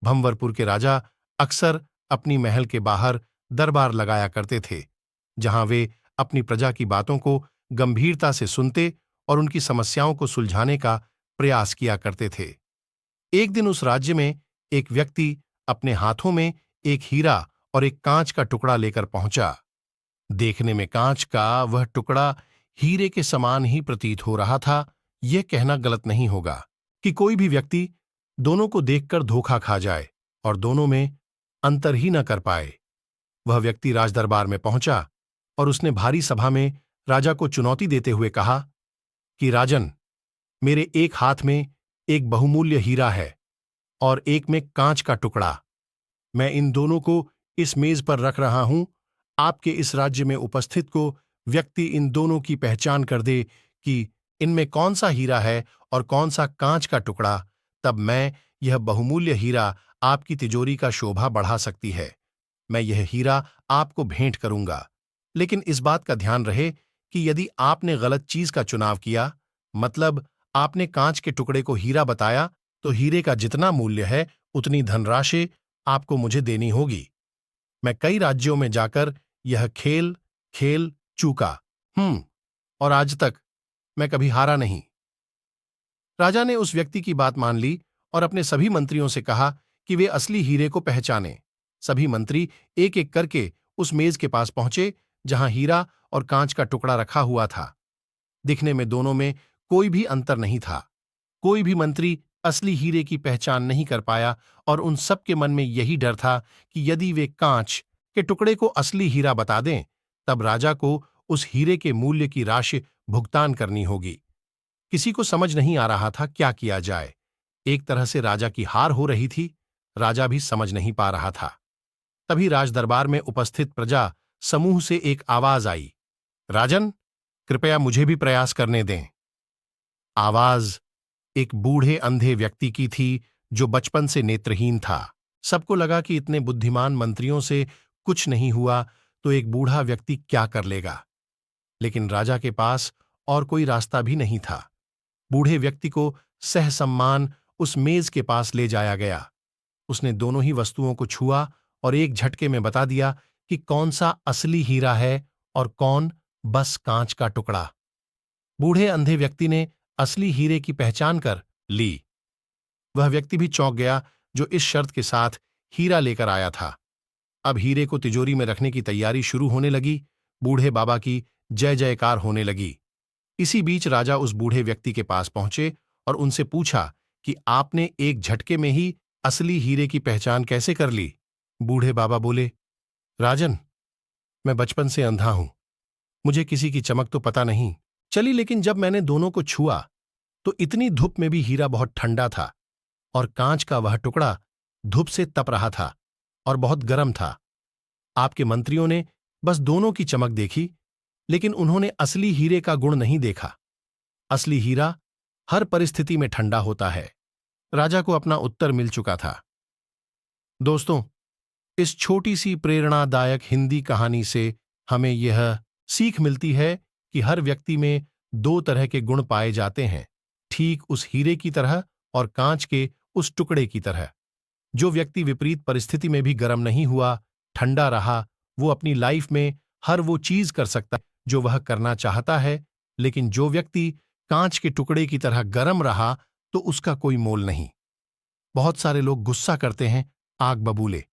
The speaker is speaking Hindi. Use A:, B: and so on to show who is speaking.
A: भंवरपुर के राजा अक्सर अपनी महल के बाहर दरबार लगाया करते थे, जहां वे अपनी प्रजा की बातों को गंभीरता से सुनते और उनकी समस्याओं को सुलझाने का प्रयास किया करते थे। एक दिन उस राज्य में एक व्यक्ति अपने हाथों में एक हीरा और एक कांच का टुकड़ा लेकर पहुंचा। देखने में कांच का वह टुकड़ा हीरे के समान ही प्रतीत हो रहा था। यह कहना गलत नहीं होगा कि कोई भी व्यक्ति दोनों को देखकर धोखा खा जाए और दोनों में अंतर ही न कर पाए। वह व्यक्ति राजदरबार में पहुंचा और उसने भारी सभा में राजा को चुनौती देते हुए कहा कि राजन, मेरे एक हाथ में एक बहुमूल्य हीरा है और एक में कांच का टुकड़ा। मैं इन दोनों को इस मेज पर रख रहा हूं। आपके इस राज्य में उपस्थित को व्यक्ति इन दोनों की पहचान कर दे कि इनमें कौन सा हीरा है और कौन सा कांच का टुकड़ा, तब मैं यह बहुमूल्य हीरा आपकी तिजोरी का शोभा बढ़ा सकती है। मैं यह हीरा आपको भेंट करूंगा, लेकिन इस बात का ध्यान रहे कि यदि आपने गलत चीज का चुनाव किया, मतलब आपने कांच के टुकड़े को हीरा बताया, तो हीरे का जितना मूल्य है उतनी धनराशि आपको मुझे देनी होगी। मैं कई राज्यों में जाकर यह खेल खेल चूका और आज तक मैं कभी हारा नहीं। राजा ने उस व्यक्ति की बात मान ली और अपने सभी मंत्रियों से कहा कि वे असली हीरे को पहचानें। सभी मंत्री एक एक करके उस मेज के पास पहुंचे जहां हीरा और कांच का टुकड़ा रखा हुआ था। दिखने में दोनों में कोई भी अंतर नहीं था। कोई भी मंत्री असली हीरे की पहचान नहीं कर पाया और उन सब के मन में यही डर था कि यदि वे कांच के टुकड़े को असली हीरा बता दें, तब राजा को उस हीरे के मूल्य की राशि भुगतान करनी होगी। किसी को समझ नहीं आ रहा था क्या किया जाए। एक तरह से राजा की हार हो रही थी, राजा भी समझ नहीं पा रहा था। तभी राजदरबार में उपस्थित प्रजा समूह से एक आवाज आई, राजन, कृपया मुझे भी प्रयास करने दें। आवाज एक बूढ़े अंधे व्यक्ति की थी जो बचपन से नेत्रहीन था। सबको लगा कि इतने बुद्धिमान मंत्रियों से कुछ नहीं हुआ तो एक बूढ़ा व्यक्ति क्या कर लेगा, लेकिन राजा के पास और कोई रास्ता भी नहीं था। बूढ़े व्यक्ति को सहसम्मान उस मेज के पास ले जाया गया। उसने दोनों ही वस्तुओं को छुआ और एक झटके में बता दिया कि कौन सा असली हीरा है और कौन बस कांच का टुकड़ा। बूढ़े अंधे व्यक्ति ने असली हीरे की पहचान कर ली। वह व्यक्ति भी चौंक गया जो इस शर्त के साथ हीरा लेकर आया था। अब हीरे को तिजोरी में रखने की तैयारी शुरू होने लगी। बूढ़े बाबा की जय जयकार होने लगी। इसी बीच राजा उस बूढ़े व्यक्ति के पास पहुंचे और उनसे पूछा कि आपने एक झटके में ही असली हीरे की पहचान कैसे कर ली? बूढ़े बाबा बोले, राजन, मैं बचपन से अंधा हूं, मुझे किसी की चमक तो पता नहीं चली, लेकिन जब मैंने दोनों को छुआ तो इतनी धूप में भी हीरा बहुत ठंडा था और कांच का वह टुकड़ा धूप से तप रहा था और बहुत गर्म था। आपके मंत्रियों ने बस दोनों की चमक देखी, लेकिन उन्होंने असली हीरे का गुण नहीं देखा। असली हीरा हर परिस्थिति में ठंडा होता है। राजा को अपना उत्तर मिल चुका था। दोस्तों, इस छोटी सी प्रेरणादायक हिंदी कहानी से हमें यह सीख मिलती है कि हर व्यक्ति में दो तरह के गुण पाए जाते हैं, ठीक उस हीरे की तरह और कांच के उस टुकड़े की तरह। जो व्यक्ति विपरीत परिस्थिति में भी गर्म नहीं हुआ, ठंडा रहा, वो अपनी लाइफ में हर वो चीज कर सकता है जो वह करना चाहता है, लेकिन जो व्यक्ति कांच के टुकड़े की तरह गर्म रहा तो उसका कोई मोल नहीं। बहुत सारे लोग गुस्सा करते हैं आग बबूले,